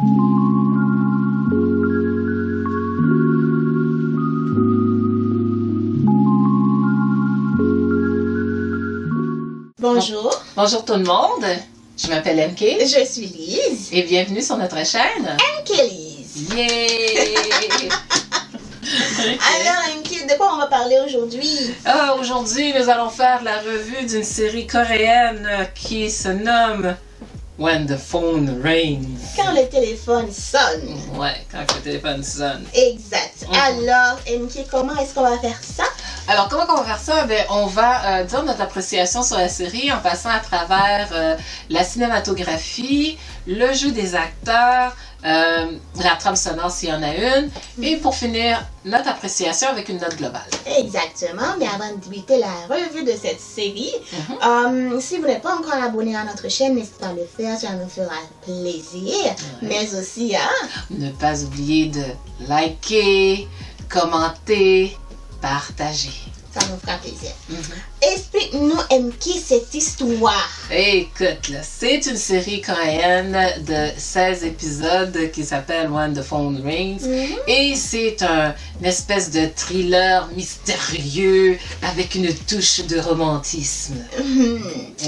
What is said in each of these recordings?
Bonjour. Bonjour tout le monde. Je m'appelle MK. Je suis Lise. Et bienvenue sur notre chaîne. MK Lise. Yeah! Okay. Alors MK, de quoi on va parler aujourd'hui? Aujourd'hui, nous allons faire la revue d'une série coréenne qui se nomme When the Phone Rings. Quand le téléphone sonne. Ouais, quand le téléphone sonne. Exact. Alors MK, comment est-ce qu'on va faire ça? Alors, comment on va faire ça? Ben, on va dire notre appréciation sur la série en passant à travers la cinématographie, le jeu des acteurs, la trame sonore s'il y en a une, et pour finir, notre appréciation avec une note globale. Exactement. Mais avant de débuter la revue de cette série, si vous n'êtes pas encore abonné à notre chaîne, n'hésitez pas à le faire, ça nous fera plaisir. Ouais. Mais aussi ne pas oublier de liker, commenter, partager. Ça nous fera plaisir. Explique-nous, MK, cette histoire. Écoute, là, c'est une série coréenne de 16 épisodes qui s'appelle When the Phone Rings. Et c'est une espèce de thriller mystérieux avec une touche de romantisme.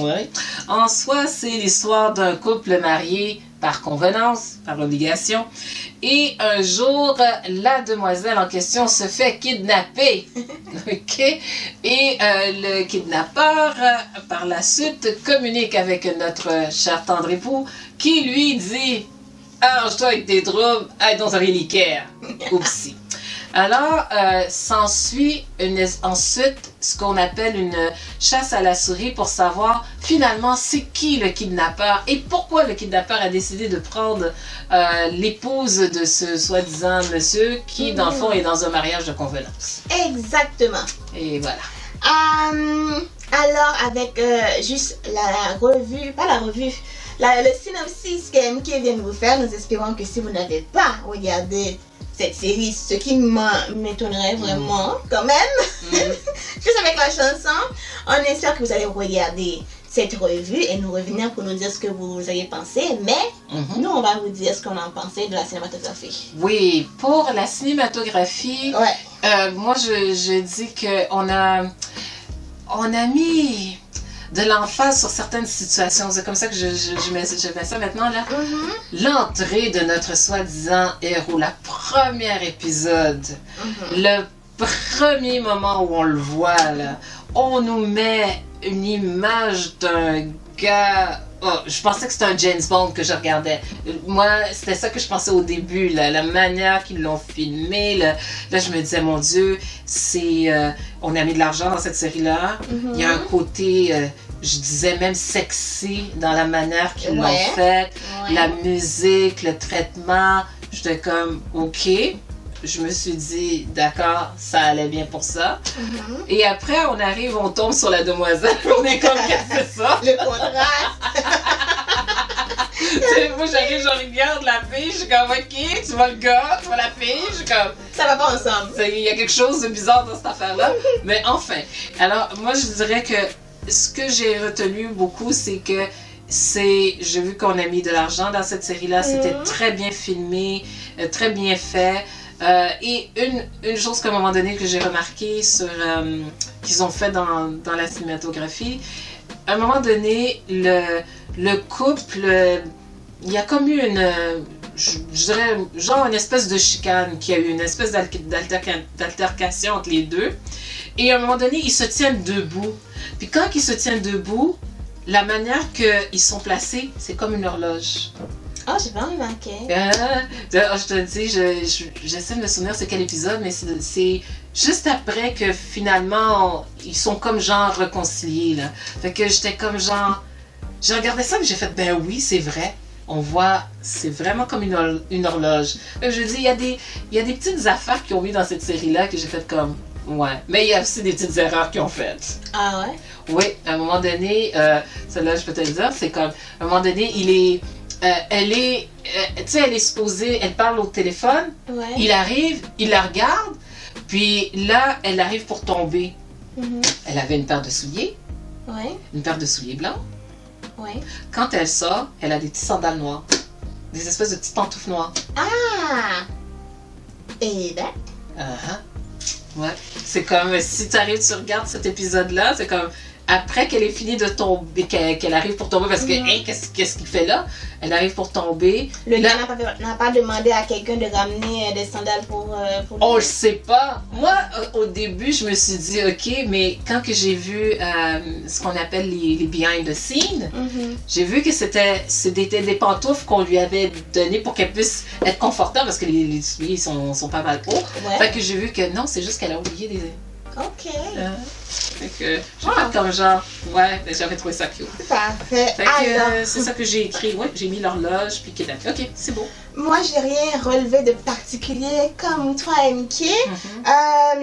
Ouais. En soi, c'est l'histoire d'un couple marié par convenance, par obligation. Et un jour, la demoiselle en question se fait kidnapper. OK? Et le kidnappeur, par la suite, communique avec notre cher tendre époux qui lui dit « Arrange-toi avec tes troubles, I don't really care. » Oupsie. Alors, s'ensuit ensuite ce qu'on appelle une chasse à la souris pour savoir finalement c'est qui le kidnappeur et pourquoi le kidnappeur a décidé de prendre l'épouse de ce soi-disant monsieur qui, dans le fond, est dans un mariage de convenance. Exactement. Et voilà. Alors, avec juste la revue, pas la revue, le synopsis que MK vient de vous faire, nous espérons que si vous n'avez pas regardé cette série, ce qui m'étonnerait vraiment quand même, juste avec la chanson, on espère que vous allez regarder cette revue et nous revenir pour nous dire ce que vous avez pensé, mais nous on va vous dire ce qu'on en pensait de la cinématographie. Oui, pour la cinématographie, moi je dis qu'on a mis de l'emphase sur certaines situations. C'est comme ça que je mets ça maintenant là. L'entrée de notre soi-disant héros, la première épisode, le premier moment où on le voit là, on nous met une image d'un gars. Oh, je pensais que c'était un James Bond que je regardais. Moi, c'était ça que je pensais au début, là, la manière qu'ils l'ont filmé. Là, je me disais, mon Dieu, on a mis de l'argent dans cette série-là. Il y a un côté, je disais même sexy dans la manière qu'ils l'ont fait. La musique, le traitement. J'étais comme, OK. Je me suis dit, d'accord, ça allait bien pour ça. Et après, on tombe sur la demoiselle. On est comme, qu'est-ce que c'est ça? Le contraste. Moi, j'arrive, je regarde la fille, je suis comme, OK, tu vois le gars, tu vois la fille, je suis comme... Ça va pas ensemble. Il y a quelque chose de bizarre dans cette affaire-là. Mais enfin, alors, moi, je dirais que ce que j'ai retenu beaucoup, c'est que j'ai vu qu'on a mis de l'argent dans cette série-là. C'était très bien filmé, très bien fait. Et une chose qu'à un moment donné que j'ai remarqué sur qu'ils ont fait dans la cinématographie, à un moment donné, le couple, il y a comme eu je dirais, genre une espèce de chicane, qui a eu une espèce d'altercation entre les deux. Et à un moment donné, ils se tiennent debout. Puis quand ils se tiennent debout, la manière qu'ils sont placés, c'est comme une horloge. Oh, j'ai pas remarqué. Je te dis, j'essaie de me souvenir c'est quel épisode, mais c'est juste après que finalement, ils sont comme genre réconciliés, là. Fait que j'étais comme genre... J'ai regardé ça, mais j'ai fait, ben oui, c'est vrai. On voit, c'est vraiment comme une horloge. Fait que je dis, il y a des petites affaires qu'ils ont mis dans cette série-là que j'ai fait comme... Ouais. Mais il y a aussi des petites erreurs qu'ils ont faites. Ah ouais? Oui, à un moment donné, celle-là, je peux te le dire, c'est comme... À un moment donné, elle est supposée, elle parle au téléphone, il arrive, il la regarde, puis là, elle arrive pour tomber. Elle avait une paire de souliers, une paire de souliers blancs. Quand elle sort, elle a des petits sandales noirs. des espèces de petites pantoufles noires. Ah! Et ben? Ouais. C'est comme si tu arrives, tu regardes cet épisode-là, c'est comme après qu'elle ait fini de tomber, qu'elle arrive pour tomber, parce que, hey, qu'est-ce qu'il fait là? Elle arrive pour tomber. Le gars n'a pas demandé à quelqu'un de ramener des sandales pour on le sait pas. Moi, au début, je me suis dit, ok, mais quand que j'ai vu ce qu'on appelle les behind the scenes, j'ai vu que c'était des pantoufles qu'on lui avait données pour qu'elle puisse être confortable, parce que les souliers sont pas mal hauts. Ouais. Fait que j'ai vu que non, c'est juste qu'elle a oublié des... Ok. Fait que j'ai fait comme genre, ouais, mais j'avais trouvé ça cute. Parfait. Fait que c'est ça que j'ai écrit. Ouais, j'ai mis l'horloge puis kidnappé. Ok, c'est beau. Moi, j'ai rien relevé de particulier comme toi, MK.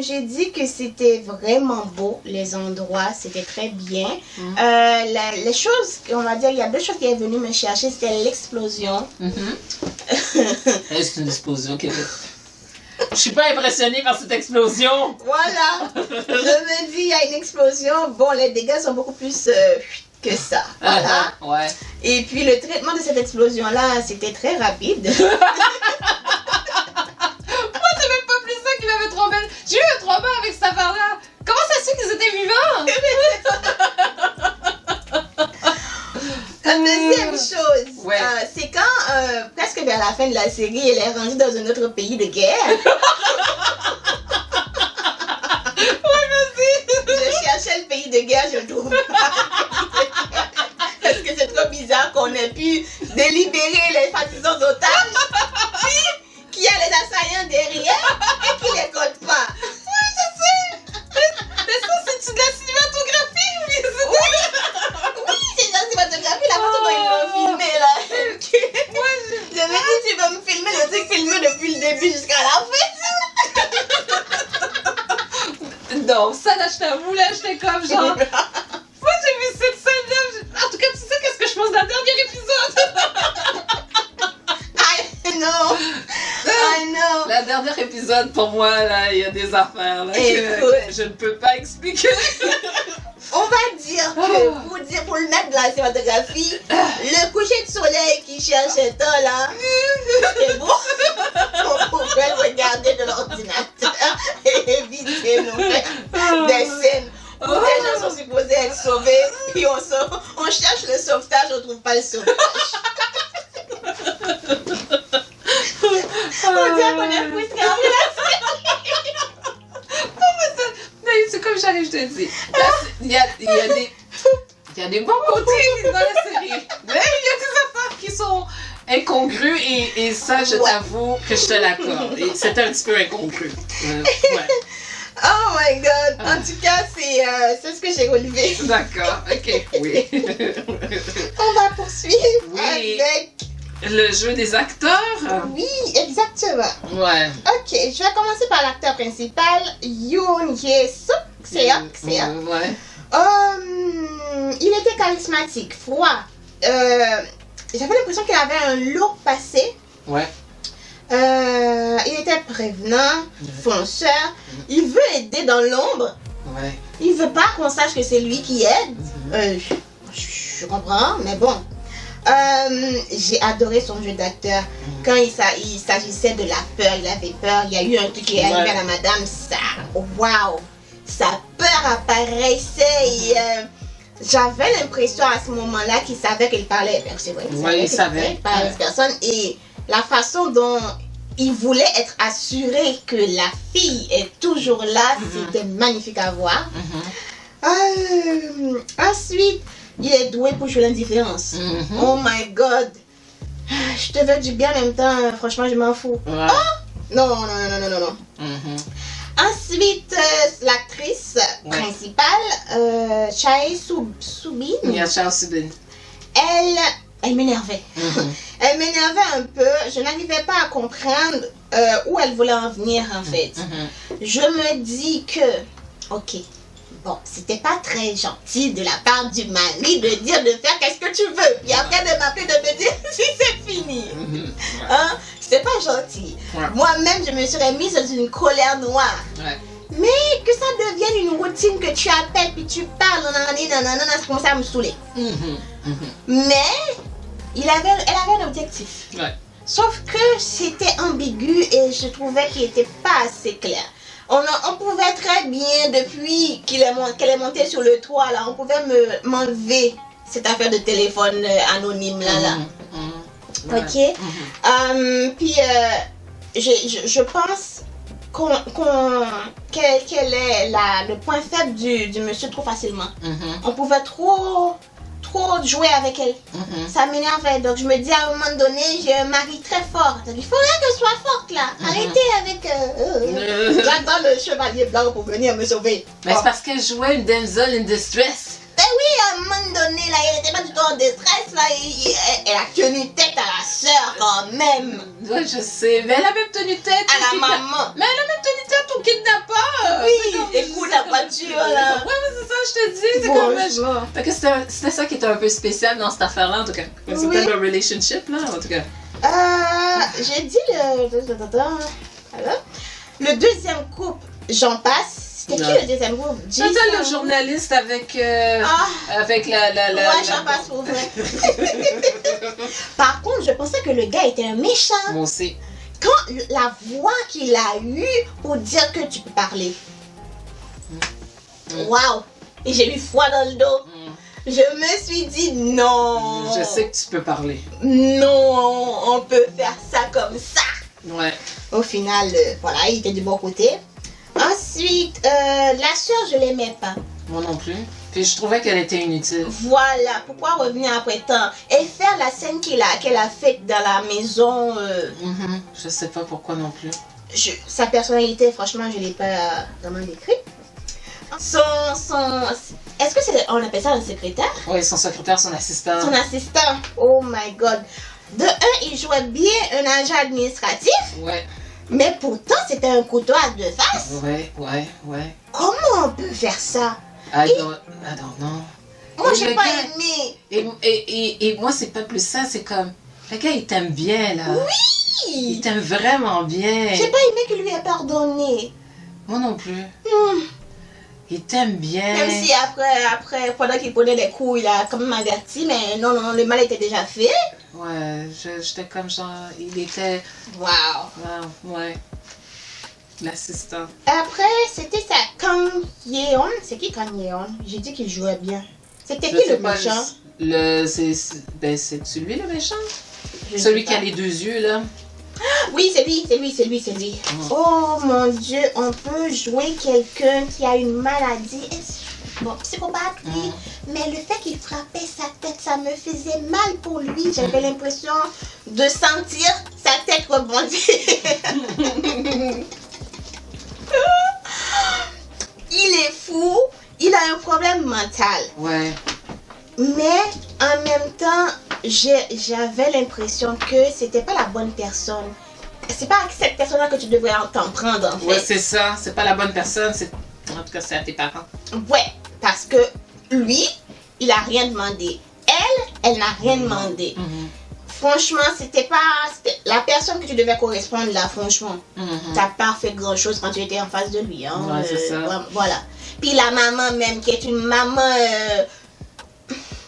J'ai dit que c'était vraiment beau, les endroits, c'était très bien. Les choses, on va dire, il y a deux choses qui est venues me chercher, c'était l'explosion. C'est une explosion qui était... Je suis pas impressionnée par cette explosion. Voilà. Je me dis, il y a une explosion. Bon, les dégâts sont beaucoup plus que ça. Voilà. Ouais. Et puis, le traitement de cette explosion-là, c'était très rapide. Moi, c'est même pas plus ça qu'il avait trop mal. J'ai eu un trauma avec cette affaire-là. Comment ça se fait qu'ils étaient vivants? La deuxième chose, Ouais. c'est quand, presque vers la fin de la série, elle est rendue dans un autre pays de guerre. Ouais, vas-y. Je cherchais le pays de guerre, je ne trouve pas. Parce que c'est trop bizarre qu'on ait pu délibérer les soi-disant otages, puis qu'il y a les assaillants derrière et qui les comptent pas. Oui, je sais. Mais ça, c'est-tu de la cinématographie ou bien c'est... Oui, c'est la cinématographie, la façon dont ils m'ont filmé là. Moi, Je me dis, tu vas me filmer le truc filmé depuis le début jusqu'à la fin. non, ça là, je t'avoue, là, j'étais comme genre... Moi, j'ai vu cette scène-là. En tout cas, tu sais qu'est-ce que je pense de la dernière épisode? I know. La dernière épisode, pour moi, là, il y a des affaires là, que je ne peux pas expliquer. On va dire que, pour le mettre de la cinématographie, le coucher de soleil qui cherchait ça là, c'est bon. On pouvait le regarder de l'ordinateur et éviter nos des scènes où les gens sont supposés être sauvés, puis on cherche le sauvetage, on ne trouve pas le sauvetage. On dirait qu'on est frustré après la Mais c'est comme j'arrive, je te dis. Il y a des bons côtés dans la série. Mais il y a des affaires qui sont incongrues et ça, je t'avoue que je te l'accorde. Et c'est un petit peu incongru. Ouais. Oh my god! En tout cas, c'est ce que j'ai relevé. D'accord, ok, oui. On va poursuivre avec... Le jeu des acteurs? Oui, exactement. Ouais. Ok, je vais commencer par l'acteur principal, Yoon Ye-suk. Ouais. Il était charismatique, froid. J'avais l'impression qu'il avait un lourd passé. Ouais. Il était prévenant, fonceur. Il veut aider dans l'ombre. Ouais. Il veut pas qu'on sache que c'est lui qui aide. Je comprends, mais bon. J'ai adoré son jeu d'acteur. Quand il s'agissait de la peur, il avait peur. Il y a eu un truc qui est arrivé à la madame. Ça, waouh! Sa peur apparaissait et j'avais l'impression à ce moment-là qu'il savait qu'il parlait. C'est vrai, il savait. Par les personnes. Et la façon dont il voulait être assuré que la fille est toujours là, c'était magnifique à voir. Ensuite, il est doué pour jouer l'indifférence. Oh my god. Je te veux du bien en même temps, franchement, je m'en fous. Ouais. Oh! Non. Ensuite, l'actrice principale, Chae Subin. Il y a Charles Subin. Elle m'énervait. Elle m'énervait un peu. Je n'arrivais pas à comprendre où elle voulait en venir en fait. Je me dis que, ok, bon, c'était pas très gentil de la part du mari de dire de faire qu'est-ce que tu veux. Puis après de m'appeler de me dire si c'est fini. Hein? C'était pas gentil. Ouais. Moi-même, je me serais mise dans une colère noire. Ouais. Mais que ça devienne une routine que tu appelles puis tu parles, nanana, ça commençait à me saouler. Mais elle avait un objectif. Ouais. Sauf que c'était ambigu et je trouvais qu'il n'était pas assez clair. On pouvait très bien, depuis qu'elle est montée sur le toit, là, on pouvait m'enlever cette affaire de téléphone anonyme là. Ok. Puis je pense quel est le point faible du monsieur trop facilement. On pouvait trop jouer avec elle. Ça m'énervait. Donc je me dis à un moment donné, j'ai un mari très fort. Donc, il faudrait qu'elle soit forte là. Arrêtez avec... J'attends le chevalier blanc pour venir me sauver. Mais c'est parce qu'elle jouait une damsel in distress. Ben oui, à un moment donné, là, elle n'était pas du tout en détresse, là, elle a tenu tête à la sœur quand même. Ouais, je sais, mais elle a même tenu tête à la maman. Mais elle a même tenu tête au kidnappeur. Oui, écoute la voiture, là. Ouais, mais c'est ça, je te dis, c'est comme... Fait que c'était ça qui était un peu spécial dans cette affaire-là, en tout cas. C'est pas le relationship, là, en tout cas. J'ai dit le deuxième couple, j'en passe. C'était qui le deuxième groupe? C'était le journaliste avec la... Ouais, j'en passe pour vrai. Par contre, je pensais que le gars était un méchant. Moi aussi. Quand la voix qu'il a eue pour dire que tu peux parler. Waouh! Et j'ai eu froid dans le dos. Je me suis dit non. Je sais que tu peux parler. Non, on peut faire ça comme ça. Ouais. Au final, voilà, il était du bon côté. Ensuite, la soeur, je l'aimais pas. Moi non plus. Puis je trouvais qu'elle était inutile. Voilà, pourquoi revenir après temps et faire la scène qu'elle a faite dans la maison. Je sais pas pourquoi non plus. Sa personnalité, franchement, je l'ai pas vraiment décrite. Est-ce que on appelle ça un secrétaire? Oui, son secrétaire, son assistant. Son assistant, oh my god. De un, il jouait bien un agent administratif. Ouais. Mais pourtant, c'était un couteau à deux faces. Ouais. Comment on peut faire ça? I don't know. Moi, j'ai pas aimé. Et moi, c'est pas plus ça, c'est comme... Le gars, il t'aime bien, là. Oui! Il t'aime vraiment bien. J'ai pas aimé qu'il lui ait pardonné. Moi non plus. Il t'aime bien. Même si après, pendant qu'il prenait les coups, il a quand même averti, mais non, le mal était déjà fait. Ouais, j'étais comme genre, il était... Wow. Ouais. L'assistant. Après, c'était ça, Kang Yeon. C'est qui Kang Yeon? J'ai dit qu'il jouait bien. C'était qui le méchant? C'est lui le méchant? Celui qui a les deux yeux, là. Oui, c'est lui. Oh mon Dieu, on peut jouer quelqu'un qui a une maladie. Bon, psychopathe, oui. Mais le fait qu'il frappait sa tête, ça me faisait mal pour lui. J'avais l'impression de sentir sa tête rebondir. Il est fou. Il a un problème mental. Ouais. Mais en même temps, j'avais l'impression que c'était pas la bonne personne. C'est pas avec cette personne-là que tu devrais t'en prendre, en fait. Ouais, c'est ça. C'est pas la bonne personne. En tout cas, c'est à tes parents. Ouais, parce que lui, il a rien demandé. Elle n'a rien demandé. Franchement, c'était la personne que tu devais correspondre là, franchement. T'as pas fait grand-chose quand tu étais en face de lui. Hein. Ouais, c'est ça. Voilà. Puis la maman même, qui est une maman...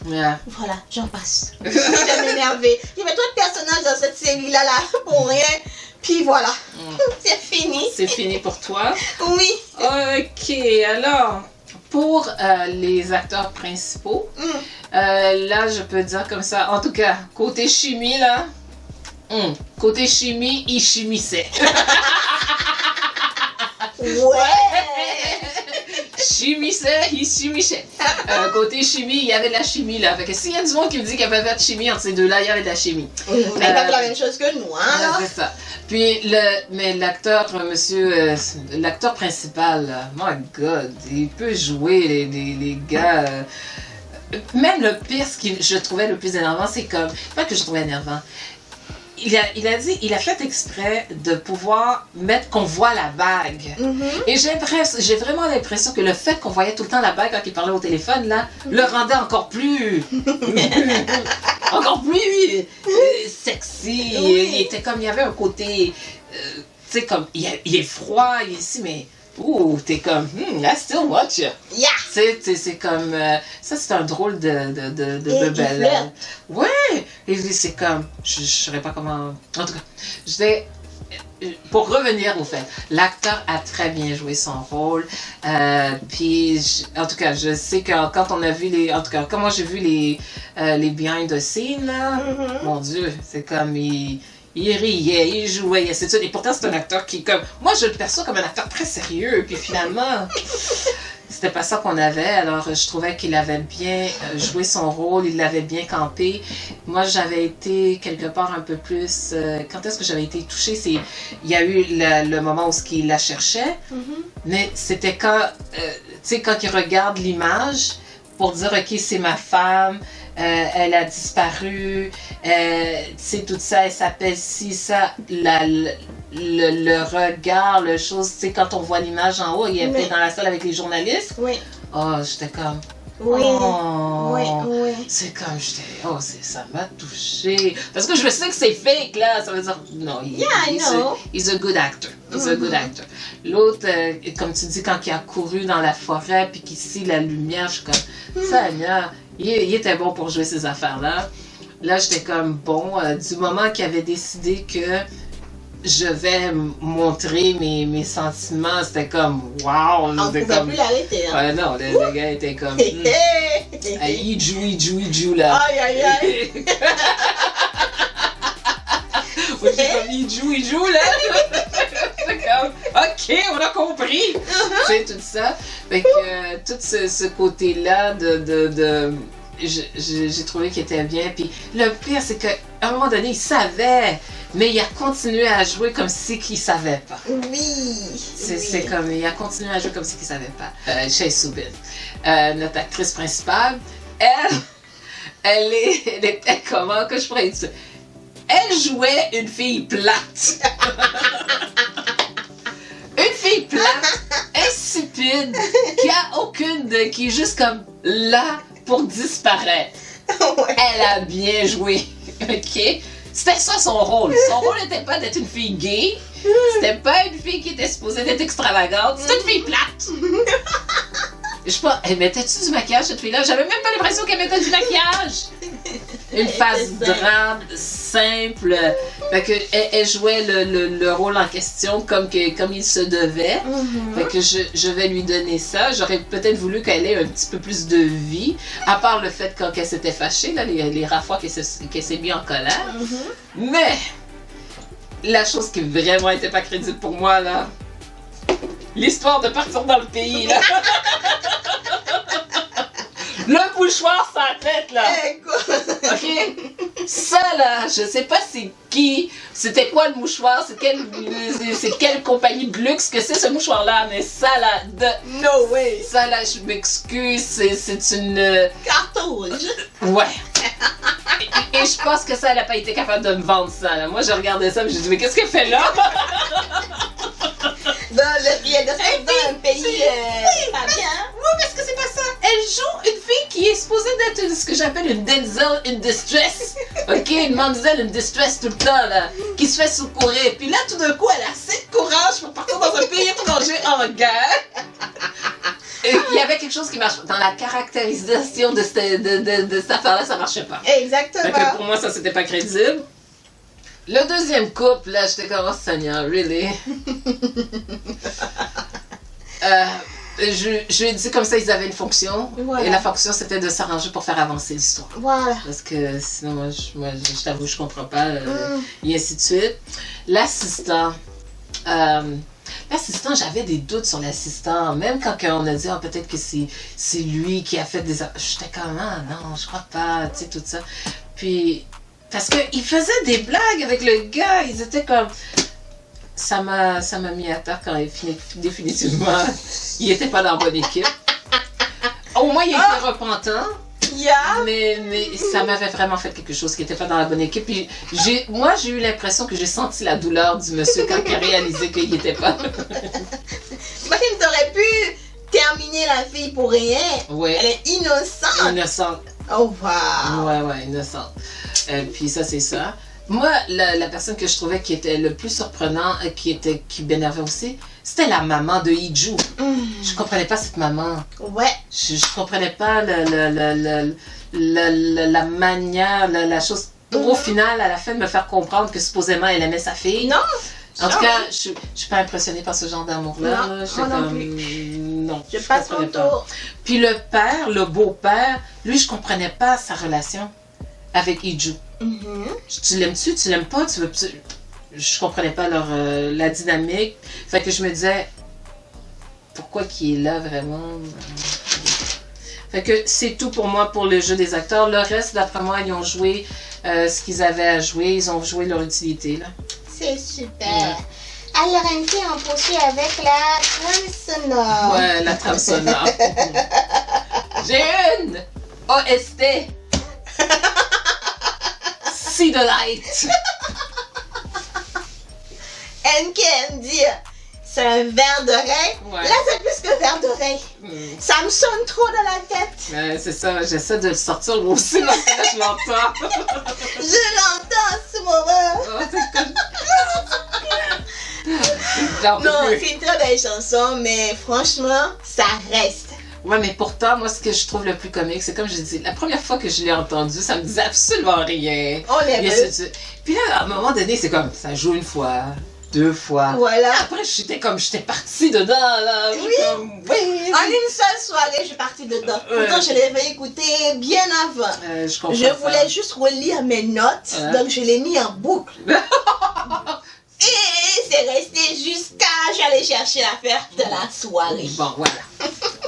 Yeah. Voilà, j'en passe. Je vais m'énerver. Il y avait trop de personnages dans cette série-là, pour rien. Puis voilà, c'est fini. C'est fini pour toi? Oui. Ok, alors, pour les acteurs principaux, là, je peux dire comme ça, en tout cas, côté chimie, là, côté chimie, il chimissait. Ouais. Il chimissait. Côté chimie, il y avait de la chimie là. Fait que s'il y a du monde qui me dit qu'il y avait pas de chimie entre ces deux-là, il y avait de la chimie. Mais il n'a pas la même chose que nous, hein. C'est ça. Puis, l'acteur principal, là, my God, il peut jouer les gars. Même le pire, ce que je trouvais le plus énervant, c'est comme. Pas que je trouvais énervant. Il a fait exprès de pouvoir mettre qu'on voit la bague. Et j'ai vraiment l'impression que le fait qu'on voyait tout le temps la bague quand il parlait au téléphone, là, le rendait encore plus... sexy. Il était comme, il y avait un côté... tu sais, comme, il est froid, il est ici, mais ouh, t'es comme, I still watch you. Yeah! C'est comme, ça c'est un drôle de bebelle. Ouais! Et c'est comme, je saurais pas comment, en tout cas, pour revenir au fait, l'acteur a très bien joué son rôle. Puis, en tout cas, je sais que quand on a vu en tout cas, comment j'ai vu les behind the scenes, là, mon Dieu, c'est comme, il riait, il jouait, c'est ça. Et pourtant, c'est un acteur qui, comme, moi, je le perçois comme un acteur très sérieux. Puis finalement, c'était pas ça qu'on avait. Alors, je trouvais qu'il avait bien joué son rôle, il l'avait bien campé. Moi, j'avais été quelque part un peu plus. Quand est-ce que j'avais été touchée? Il y a eu le moment où il la cherchait, mais c'était quand, tu sais, quand il regarde l'image pour dire, OK, c'est ma femme. Elle a disparu, tu sais, tout ça, elle s'appelle ci, ça, le regard, le chose, tu sais, quand on voit l'image en haut, il était dans la salle avec les journalistes. Oui. Oh, j'étais comme, c'est comme, ça m'a touché. Parce que je sais que c'est fake, là, ça veut dire, non, he's a good actor. He's a good actor. L'autre, comme tu dis, quand il a couru dans la forêt, puis qu'ici, la lumière, je suis comme, Seigneur, il était bon pour jouer ces affaires-là. Là, j'étais comme, bon, du moment qu'il avait décidé que je vais montrer mes sentiments, c'était comme, wow! On ne pouvait plus l'arrêter. Hein? Non, le gars était comme, il joue, là. Aïe, aïe, aïe! Moi, j'ai comme, il joue, là. C'est comme, OK, on a compris! C'est tout ça. Fait que tout ce côté-là j'ai trouvé qu'il était bien. Puis le pire, c'est qu'à un moment donné, il savait, mais il a continué à jouer comme si qu'il savait pas. Oui! C'est comme, il a continué à jouer comme si qu'il savait pas. Chase Subin, notre actrice principale, elle était comment que je pourrais dire? Elle jouait une fille plate. Une fille plate, insipide, qui est juste comme là pour disparaître. Elle a bien joué, ok? C'était ça son rôle. Son rôle n'était pas d'être une fille gay, c'était pas une fille qui était supposée d'être extravagante, c'était une fille plate. Je sais pas, elle mettait-tu du maquillage, cette fille-là? J'avais même pas l'impression qu'elle mettait du maquillage. Une face drabe, simple. Fait que elle jouait le rôle en question comme il se devait. Fait que je vais lui donner ça. J'aurais peut-être voulu qu'elle ait un petit peu plus de vie, à part le fait quand elle s'était fâchée, là, les rares fois qu'elle s'est mise en colère. Mais la chose qui vraiment n'était pas crédible pour moi, là, l'histoire de partir dans le pays, là. Le mouchoir sur la tête, là. OK? Ça, là, je sais pas c'est qui, c'était quoi le mouchoir, c'est quelle compagnie de luxe que c'est ce mouchoir-là, mais ça, là, no way. Ça, là, je m'excuse, c'est une... Cartouche. Ouais. Et je pense que ça, elle a pas été capable de me vendre ça, là. Moi, je regardais ça, et je me dis, mais qu'est-ce qu'elle fait là? Dans un pays pas bien. Oui, parce que c'est pas ça. Elle joue une fille qui est supposée d'être ce que j'appelle une damsel in distress. OK, une mademoiselle in distress tout le temps, là, qui se fait secourir. Puis là, tout d'un coup, elle a assez de courage pour partir dans un pays étranger en guerre. Il y avait quelque chose qui marche dans la caractérisation de cette affaire-là, ça marchait pas. Exactement. Fait que pour moi, ça, c'était pas crédible. Le deuxième couple, là, j'étais comme, oh Seigneur, really? Je lui ai dit comme ça, ils avaient une fonction. Voilà. Et la fonction, c'était de s'arranger pour faire avancer l'histoire. Voilà. Parce que sinon, moi je t'avoue, je comprends pas. Et ainsi de suite. L'assistant. L'assistant, j'avais des doutes sur l'assistant. Même quand on a dit, oh, peut-être que c'est lui qui a fait des... J'étais comme, ah non, je crois pas, tu sais, tout ça. Puis... Parce qu'ils faisaient des blagues avec le gars, ils étaient comme... Ça m'a mis à terre quand définitivement, il était pas dans la bonne équipe. Au moins, il était repentant, mais ça m'avait vraiment fait quelque chose qui n'était pas dans la bonne équipe. Puis moi, j'ai eu l'impression que j'ai senti la douleur du monsieur quand il a réalisé qu'il n'était pas... Imagine, t'aurais pu terminer la fille pour rien. Ouais. Elle est innocente. Innocente. Oh, wow. Ouais, innocente. Puis ça, c'est ça. Moi, la personne que je trouvais qui était le plus surprenant, qui m'énervait aussi, C'était la maman de Iju. Je comprenais pas cette maman. Ouais. Je comprenais pas la manière, la chose. Au final, à la fin, de me faire comprendre que supposément elle aimait sa fille. Non. En tout cas, je suis pas impressionnée par ce genre d'amour-là. Non, J'étais moi non comme... plus. Non, Je passe mon comprenais pas. tour. Puis le père, le beau-père, lui, je comprenais pas sa relation avec Iju. Tu l'aimes-tu? Tu l'aimes pas? Je comprenais pas la dynamique. Fait que je me disais, pourquoi qu'il est là vraiment? Fait que c'est tout pour moi pour le jeu des acteurs. Le reste, d'après moi, ils ont joué ce qu'ils avaient à jouer. Ils ont joué leur utilité, là. C'est super. Alors, Anki, on poursuit avec la trame sonore. Ouais, la trame sonore. J'ai une OST. See the light. Anki aime dire, c'est un verre d'oreille. Ouais. Là, c'est plus que verre d'oreille. Ça me sonne trop dans la tête. Ouais, c'est ça, j'essaie de le sortir moi aussi, mais je l'entends. Je l'entends en ce moment. Oh, c'est comme... J'en peux Non, plus. c'est une très belle chanson, mais franchement, ça reste. Ouais, mais pourtant, moi, ce que je trouve le plus comique, c'est comme je dis, la première fois que je l'ai entendu, ça me disait absolument rien. On est peu. Puis là, à un moment donné, c'est comme, ça joue une fois, 2 fois. Voilà. Après, j'étais partie dedans, là. Oui. Comme, oui. En une seule soirée, je suis partie dedans. Pourtant, je l'avais écouté bien avant. Je comprends Je voulais juste relire mes notes, donc je l'ai mis en boucle. Et c'est resté jusqu'à j'allais chercher l'affaire de la soirée. Bon, voilà.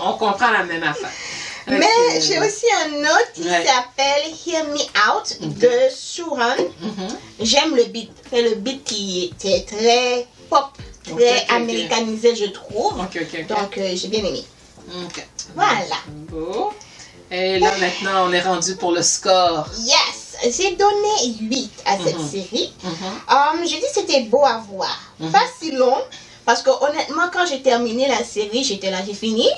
On comprend la même affaire. Mais j'ai aussi un autre qui s'appelle Hear Me Out de Suran. J'aime le beat. C'est le beat qui était très pop, très américanisé, je trouve. Donc j'ai bien aimé. Voilà. Bon. Et là maintenant on est rendu pour le score. Yes! J'ai donné 8 à cette série. J'ai dit que c'était beau à voir. Pas si long, parce que honnêtement, quand j'ai terminé la série, j'étais là, j'ai fini.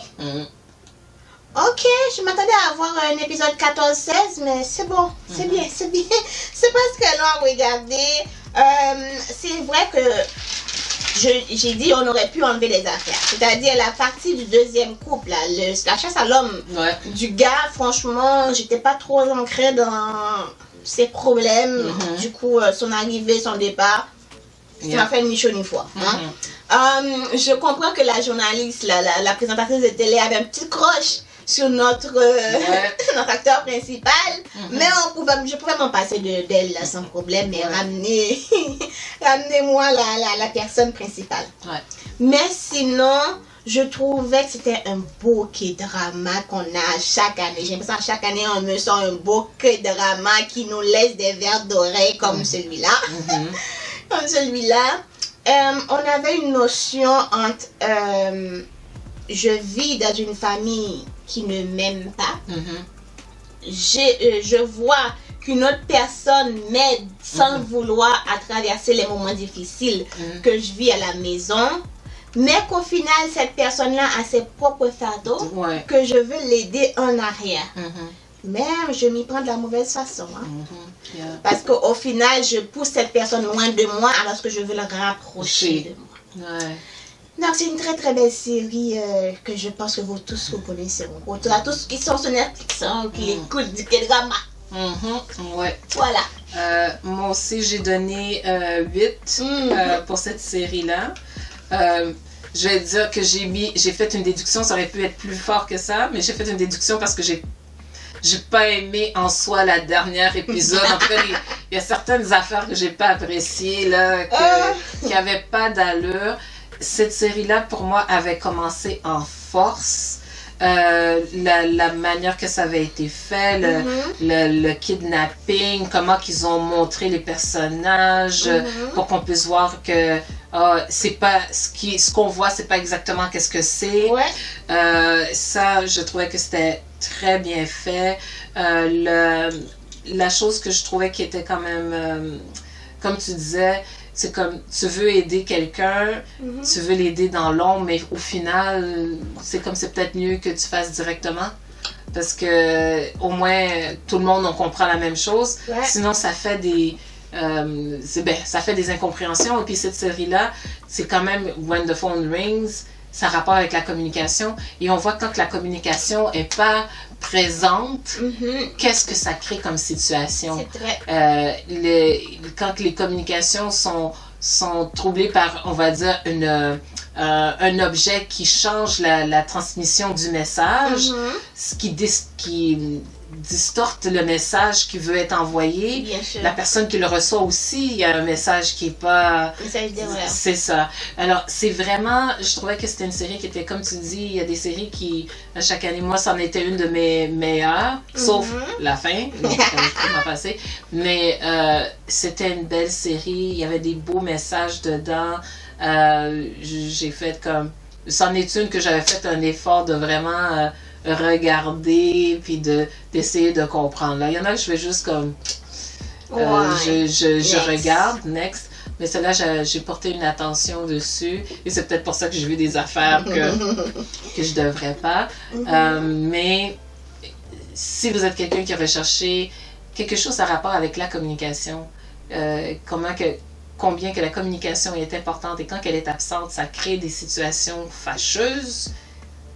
Ok, je m'attendais à avoir un épisode 14-16, mais c'est bon, c'est bien, c'est bien. C'est pas très long à regarder. C'est vrai que j'ai dit on aurait pu enlever les affaires. C'est-à-dire la partie du deuxième couple, là, la chasse à l'homme du gars, franchement, j'étais pas trop ancrée dans ses problèmes. Du coup, son arrivée, son départ, ça m'a fait ni chaud ni froid. Je comprends que la journaliste, la présentatrice de télé avait un petit croche sur notre notre acteur principal, mais je pouvais m'en passer d'elle là, sans problème, mais ramenez-moi la personne principale. Mais sinon, je trouvais que c'était un beau K-drama qu'on a chaque année. J'ai l'impression que chaque année, on me sort un beau K-drama qui nous laisse des verres d'oreille comme celui-là. Comme celui-là. On avait une notion entre je vis dans une famille qui ne m'aime pas. Je vois qu'une autre personne m'aide sans vouloir à traverser les moments difficiles que je vis à la maison. Mais qu'au final, cette personne-là a ses propres fardeaux, que je veux l'aider en arrière. Mais je m'y prends de la mauvaise façon. Parce qu'au final, je pousse cette personne loin de moi alors que je veux la rapprocher de moi. Donc, c'est une très très belle série que je pense que vous tous vous connaissez. À tous qui sont sur Netflix, qui écoutent du K-drama. Voilà. Moi aussi, j'ai donné 8 pour cette série-là. Je vais dire que j'ai fait une déduction, ça aurait pu être plus fort que ça, mais j'ai fait une déduction parce que j'ai pas aimé en soi la dernière épisode. En fait, il y a certaines affaires que j'ai pas appréciées, là, qui avaient pas d'allure. Cette série-là, pour moi, avait commencé en force. La manière que ça avait été fait, le kidnapping, comment qu'ils ont montré les personnages pour qu'on puisse voir que c'est pas ce qu'on voit, c'est pas exactement qu'est-ce que c'est. Ça, je trouvais que c'était très bien fait. La chose que je trouvais qui était quand même, comme tu disais, c'est comme tu veux aider quelqu'un, tu veux l'aider dans l'ombre, mais au final, c'est comme c'est peut-être mieux que tu fasses directement. Parce que au moins tout le monde on comprend la même chose. Sinon, ça fait ça fait des incompréhensions. Et puis cette série-là, c'est quand même When the Phone Rings, ça a rapport avec la communication. Et on voit que quand la communication n'est pas présente, qu'est-ce que ça crée comme situation? C'est vrai. Quand les communications sont troublées par, on va dire, un objet qui change la transmission du message, ce qui distorte le message qui veut être envoyé. Bien sûr. La personne qui le reçoit aussi, il y a un message qui n'est pas... Message d'erreur. C'est ça. Alors, c'est vraiment... Je trouvais que c'était une série qui était, comme tu dis, il y a des séries qui, à chaque année, moi, c'en était une de mes meilleures, sauf la fin, mais c'était une belle série, il y avait des beaux messages dedans. J'ai fait comme... C'en est une que j'avais fait un effort de vraiment... regarder puis d'essayer de comprendre. Là, il y en a que je fais juste comme je regarde, next. Mais celle-là, j'ai porté une attention dessus et c'est peut-être pour ça que j'ai vu des affaires que je devrais pas. Mais si vous êtes quelqu'un qui a recherché quelque chose à rapport avec la communication, combien que la communication est importante et quand elle est absente, ça crée des situations fâcheuses,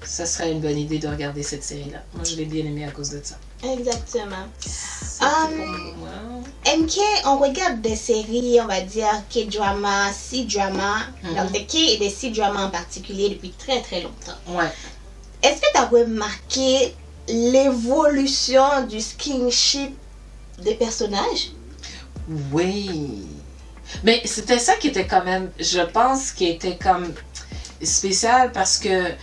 ça serait une bonne idée de regarder cette série-là. Moi, je l'ai bien aimée à cause de ça. Exactement. Moi. MK, on regarde des séries, on va dire K-drama, C-drama, donc des K et des C-drama en particulier depuis très très longtemps. Ouais. Est-ce que tu as remarqué l'évolution du skinship des personnages? Oui. Mais c'était ça qui était quand même, je pense, qui était comme spécial parce que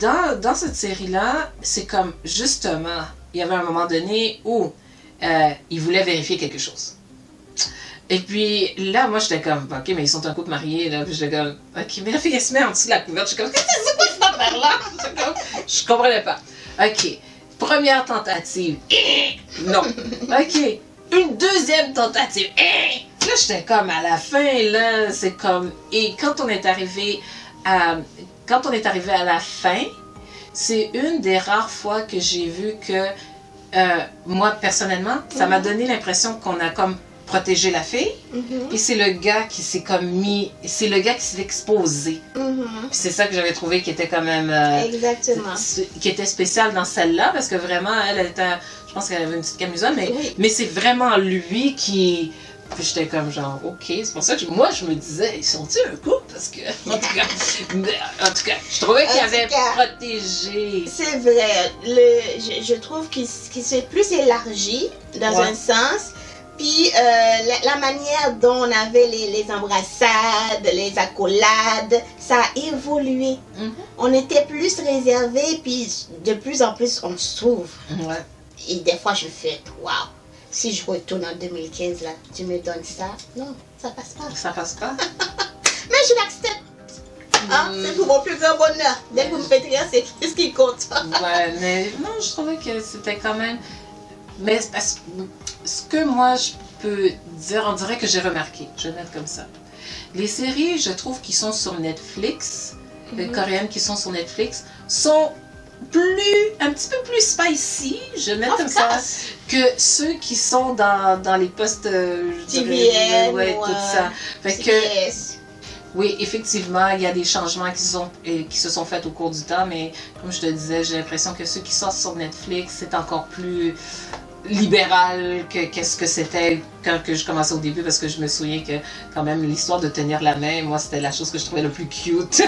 dans cette série-là, c'est comme, justement, il y avait un moment donné où il voulait vérifier quelque chose. Et puis là, moi, j'étais comme, ok, mais ils sont un couple marié, là. Puis j'étais comme, ok, mais la fille, elle se met en dessous de la couverte. Je suis comme, c'est quoi cette affaire-là? Je comprenais pas. Ok, première tentative. Non. Ok, une deuxième tentative. Là, j'étais comme, à la fin, là, c'est comme, et quand on est arrivé à la fin, c'est une des rares fois que j'ai vu que, moi, personnellement, ça m'a donné l'impression qu'on a comme protégé la fille, et c'est le gars qui s'est comme mis, c'est le gars qui s'est exposé. C'est ça que j'avais trouvé qui était quand même... Exactement. Qui était spécial dans celle-là, parce que vraiment, elle était, je pense qu'elle avait une petite camisole, mais c'est vraiment lui qui... Puis j'étais comme genre, ok, c'est pour ça que moi je me disais, ils sont-ils un couple? Parce que, en tout cas, je trouvais qu'il avait protégé. C'est vrai, je trouve qu'il s'est plus élargi dans un sens. Puis la manière dont on avait les embrassades, les accolades, ça a évolué. On était plus réservés, puis de plus en plus on se trouve. Et des fois je fais, waouh. Si je retourne en 2015, là, tu me donnes ça. Non, ça passe pas. Ça passe pas. Mais je l'accepte. C'est pour mon plus grand bonheur. Dès que vous me faites rire, c'est ce qui compte. Ouais, mais non, je trouvais que c'était quand même... Mais ce que moi, je peux dire, on dirait que j'ai remarqué, je vais le mettre comme ça. Les séries, je trouve, qui sont sur Netflix, les coréennes qui sont sur Netflix, sont un petit peu plus spicy, je vais mettre comme ça, que ceux qui sont dans les postes TVN, tout ça. Fait que, oui, effectivement, il y a des changements qui se sont faits au cours du temps, mais comme je te disais, j'ai l'impression que ceux qui sortent sur Netflix, c'est encore plus libéral que qu'est-ce que c'était quand je commençais au début, parce que je me souviens que quand même l'histoire de tenir la main, moi c'était la chose que je trouvais le plus cute.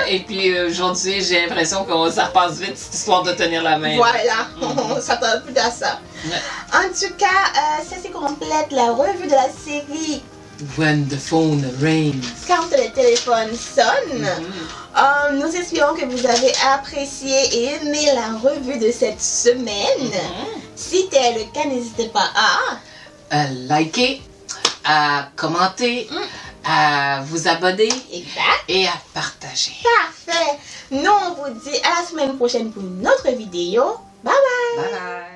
Et puis aujourd'hui j'ai l'impression que ça passe vite cette histoire de tenir la main. Voilà, on s'attend plus à ça. En tout cas, ça c'est complète la revue de la série When the Phone Rings. Quand le téléphone sonne. Nous espérons que vous avez apprécié et aimé la revue de cette semaine. Si tel est le cas, n'hésitez pas à liker, à commenter, à vous abonner et à partager. Parfait. Nous, on vous dit à la semaine prochaine pour une autre vidéo. Bye bye. Bye bye.